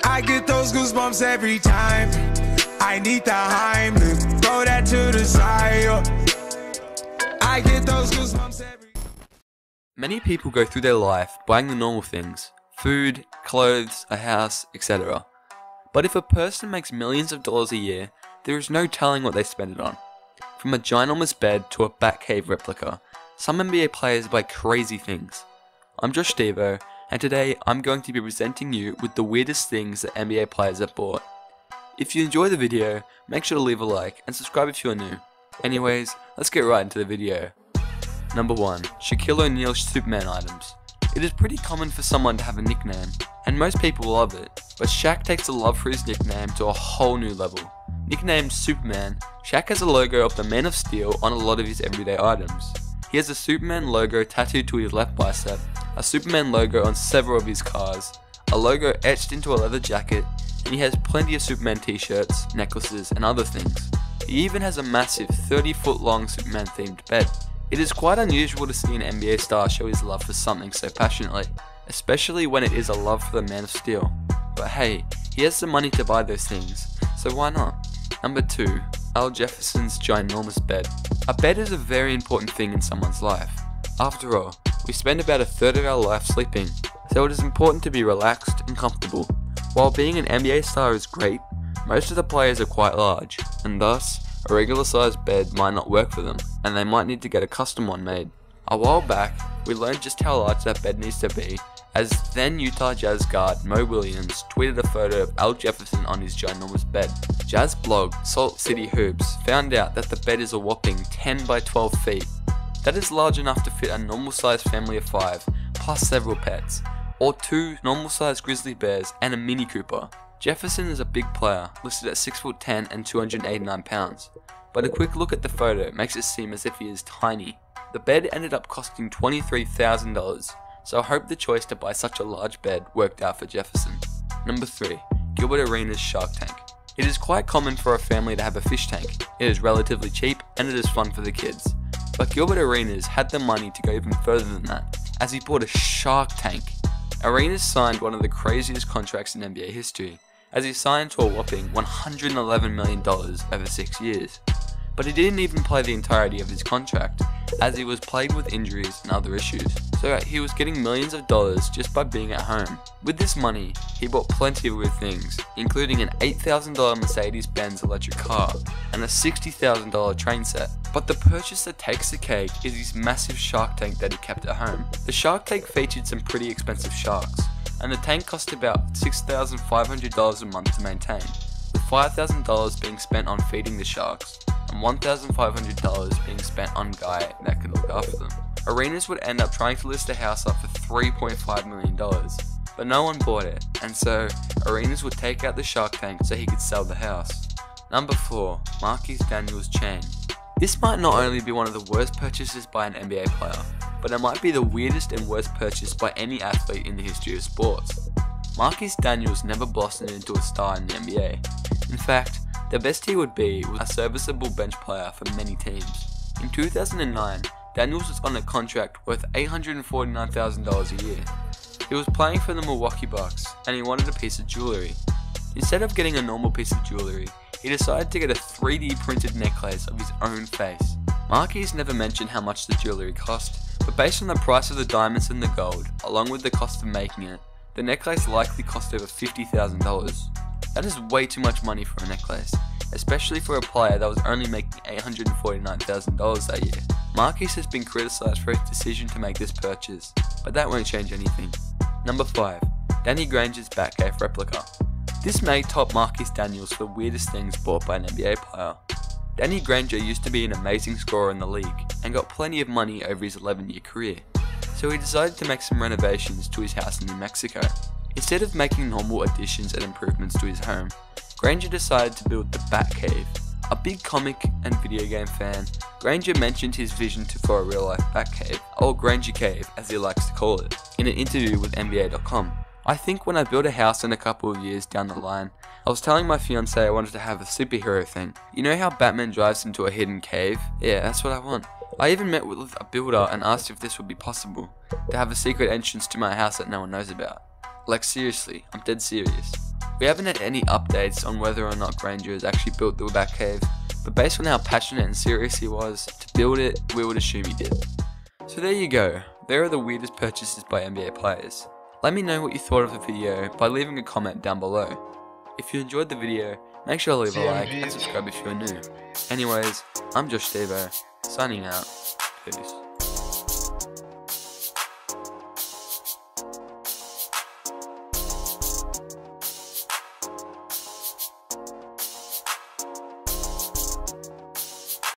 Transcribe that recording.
I get those goosebumps every time. I need the Heimlich, throw that to the side. I get those goosebumps every time. Many people go through their life buying the normal things: food, clothes, a house, etc. But if a person makes millions of dollars a year, there is no telling what they spend it on. From a ginormous bed to a Batcave replica, some NBA players buy crazy things. I'm Stevo, and today I'm going to be presenting you with the weirdest things that NBA players have bought. If you enjoy the video, make sure to leave a like and subscribe if you are new. Anyways, let's get right into the video. Number 1. Shaquille O'Neal Superman items. It is pretty common for someone to have a nickname, and most people love it, but Shaq takes the love for his nickname to a whole new level. Nicknamed Superman, Shaq has a logo of the Man of Steel on a lot of his everyday items. He has a Superman logo tattooed to his left bicep, a Superman logo on several of his cars, a logo etched into a leather jacket, and he has plenty of Superman t-shirts, necklaces, and other things. He even has a massive 30-foot long Superman themed bed. It is quite unusual to see an NBA star show his love for something so passionately, especially when it is a love for the Man of Steel. But hey, he has the money to buy those things, so why not? Number 2. Jeffersons ginormous bed. A bed is a very important thing in someone's life. After all, we spend about a third of our life sleeping, so it is important to be relaxed and comfortable. While being an NBA star is great, most of the players are quite large, and thus, a regular sized bed might not work for them, and they might need to get a custom one made. A while back, we learned just how large that bed needs to be, as then Utah Jazz guard Mo Williams tweeted a photo of Al Jefferson on his ginormous bed. Jazz blog Salt City Hoops found out that the bed is a whopping 10 by 12 feet. That is large enough to fit a normal sized family of 5, plus several pets, or 2 normal sized grizzly bears and a Mini Cooper. Jefferson is a big player, listed at 6'10" and 289 pounds, but a quick look at the photo makes it seem as if he is tiny. The bed ended up costing $23,000, so I hope the choice to buy such a large bed worked out for Jefferson. Number 3. Gilbert Arenas Shark Tank. It is quite common for a family to have a fish tank. It is relatively cheap and it is fun for the kids. But Gilbert Arenas had the money to go even further than that, as he bought a shark tank. Arenas signed one of the craziest contracts in NBA history, as he signed to a whopping $111 million over 6 years. But he didn't even play the entirety of his contract, as he was plagued with injuries and other issues, so he was getting millions of dollars just by being at home. With this money, he bought plenty of weird things, including an $8,000 Mercedes-Benz electric car and a $60,000 train set. But the purchase that takes the cake is his massive shark tank that he kept at home. The shark tank featured some pretty expensive sharks, and the tank cost about $6,500 a month to maintain, with $5,000 being spent on feeding the sharks, and $1,500 being spent on guy that could look after them. Arenas would end up trying to list the house up for $3.5 million, but no one bought it, and so Arenas would take out the shark tank so he could sell the house. Number 4. Marquise Daniels chain. This might not only be one of the worst purchases by an NBA player, but it might be the weirdest and worst purchase by any athlete in the history of sports. Marquise Daniels never blossomed into a star in the NBA. In fact, the best he would be was a serviceable bench player for many teams. In 2009, Daniels was on a contract worth $849,000 a year. He was playing for the Milwaukee Bucks, and he wanted a piece of jewelry. Instead of getting a normal piece of jewelry, he decided to get a 3D printed necklace of his own face. Marquise never mentioned how much the jewelry cost, but based on the price of the diamonds and the gold, along with the cost of making it, the necklace likely cost over $50,000. That is way too much money for a necklace, especially for a player that was only making $849,000 that year. Marquise has been criticised for his decision to make this purchase, but that won't change anything. Number 5. Danny Granger's Batcave replica. This may top Marquise Daniels for the weirdest things bought by an NBA player. Danny Granger used to be an amazing scorer in the league, and got plenty of money over his 11-year career, so he decided to make some renovations to his house in New Mexico. Instead of making normal additions and improvements to his home, Granger decided to build the Batcave. A big comic and video game fan, Granger mentioned his vision for a real-life Batcave, or Granger Cave as he likes to call it, in an interview with NBA.com. I think when I build a house in a couple of years down the line, I was telling my fiance I wanted to have a superhero thing. You know how Batman drives into a hidden cave? Yeah, that's what I want. I even met with a builder and asked if this would be possible, to have a secret entrance to my house that no one knows about. Like seriously, I'm dead serious. We haven't had any updates on whether or not Granger has actually built the Batcave, but based on how passionate and serious he was to build it, we would assume he did. So there you go, there are the weirdest purchases by NBA players. Let me know what you thought of the video by leaving a comment down below. If you enjoyed the video, make sure to leave a like and subscribe if you're new. Anyways, I'm Stevo, signing out. Peace.